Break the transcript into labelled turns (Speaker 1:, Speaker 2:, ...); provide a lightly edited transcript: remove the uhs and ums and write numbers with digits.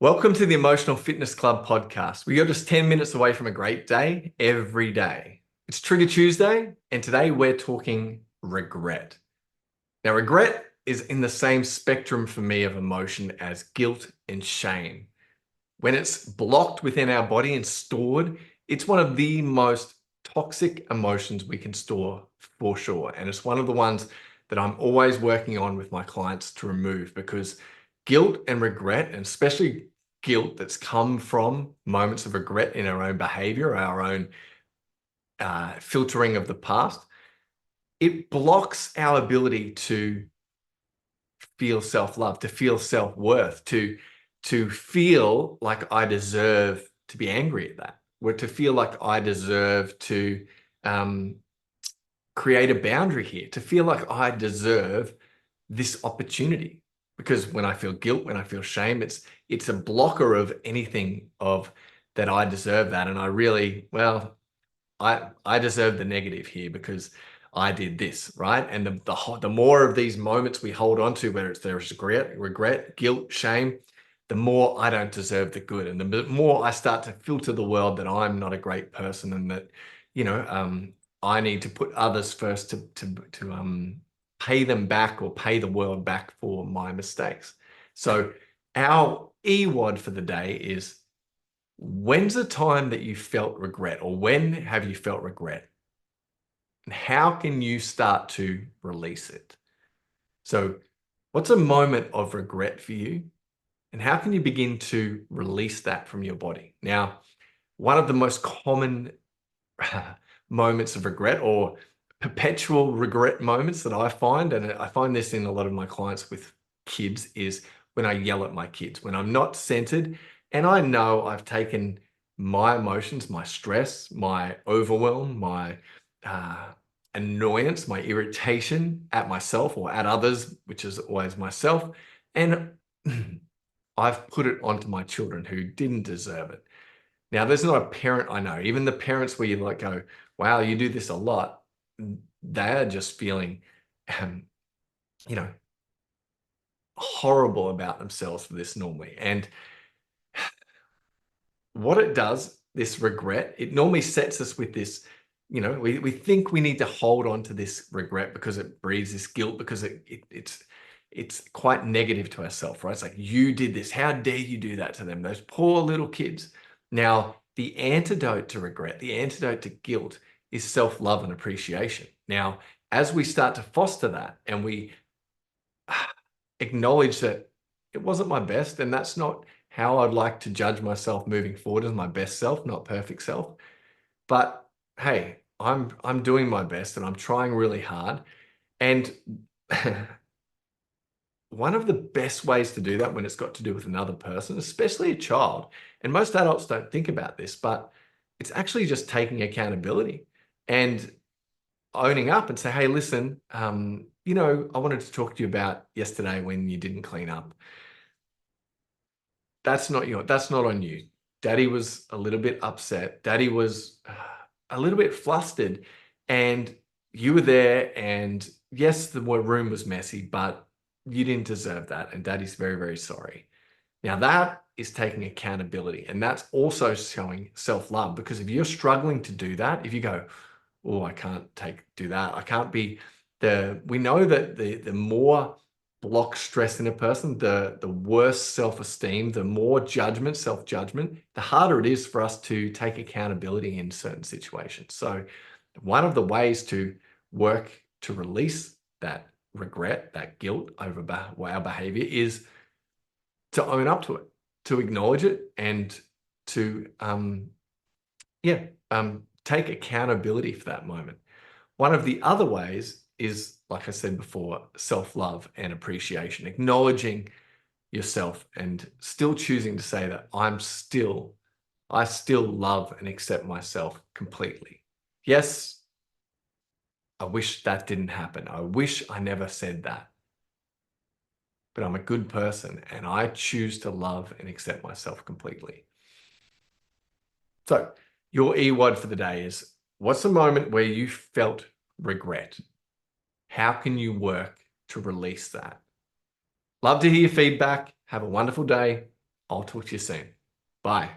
Speaker 1: Welcome to the Emotional Fitness Club podcast. We are just 10 minutes away from a great day every day. It's Trigger Tuesday, and today we're talking regret. Now, regret is in the same spectrum for me of emotion as guilt and shame. When it's blocked within our body and stored, it's one of the most toxic emotions we can store for sure. And it's one of the ones that I'm always working on with my clients to remove, because guilt and regret, and especially guilt that's come from moments of regret in our own behavior, our own filtering of the past, it blocks our ability to feel self-love, to feel self-worth, to feel like I deserve to be angry at that, or to feel like I deserve to create a boundary here, to feel like I deserve this opportunity. Because when I feel guilt, when I feel shame, it's a blocker of anything of that I deserve that. And I really, well, I deserve the negative here because I did this, right? And the more of these moments we hold on to, whether it's there's regret, guilt, shame, the more I don't deserve the good. And the more I start to filter the world that I'm not a great person, and that, I need to put others first to pay them back, or pay the world back for my mistakes. So our E-WOD for the day is: when's the time that you felt regret, or when have you felt regret? And how can you start to release it? So what's a moment of regret for you? And how can you begin to release that from your body? Now, one of the most common moments of regret, or perpetual regret moments that I find, and I find this in a lot of my clients with kids, is when I yell at my kids, when I'm not centered, and I know I've taken my emotions, my stress, my overwhelm, my annoyance, my irritation at myself or at others, which is always myself, and I've put it onto my children who didn't deserve it. Now, there's not a parent I know, even the parents where you like go, wow, you do this a lot, they are just feeling, um, you know, horrible about themselves for this normally. And what it does, this regret, it normally sets us with this, we think we need to hold on to this regret because it breeds this guilt, because it's quite negative to ourselves, right? It's like, you did this. How dare you do that to them? Those poor little kids. Now, the antidote to regret, the antidote to guilt, is self-love and appreciation. Now, as we start to foster that, and we acknowledge that it wasn't my best, and that's not how I'd like to judge myself moving forward, as my best self, not perfect self. But hey, I'm doing my best, and I'm trying really hard. And one of the best ways to do that, when it's got to do with another person, especially a child, and most adults don't think about this, but it's actually just taking accountability and owning up and say, hey, listen, I wanted to talk to you about yesterday when you didn't clean up. That's not on you. Daddy was a little bit upset. Daddy was a little bit flustered, and you were there, and yes, the room was messy, but you didn't deserve that. And Daddy's very, very sorry. Now that is taking accountability, and that's also showing self-love, because if you're struggling to do that, if you go, oh, I can't do that, I can't be we know that the more block stress in a person, the worse self-esteem, the more judgment, self-judgment, the harder it is for us to take accountability in certain situations. So one of the ways to work to release that regret, that guilt over our behavior, is to own up to it, to acknowledge it, and to take accountability for that moment. One of the other ways is, like I said before, self-love and appreciation, acknowledging yourself and still choosing to say that I still love and accept myself completely. Yes, I wish that didn't happen. I wish I never said that. But I'm a good person, and I choose to love and accept myself completely. So your E-WOD for the day is: what's a moment where you felt regret? How can you work to release that? Love to hear your feedback. Have a wonderful day. I'll talk to you soon. Bye.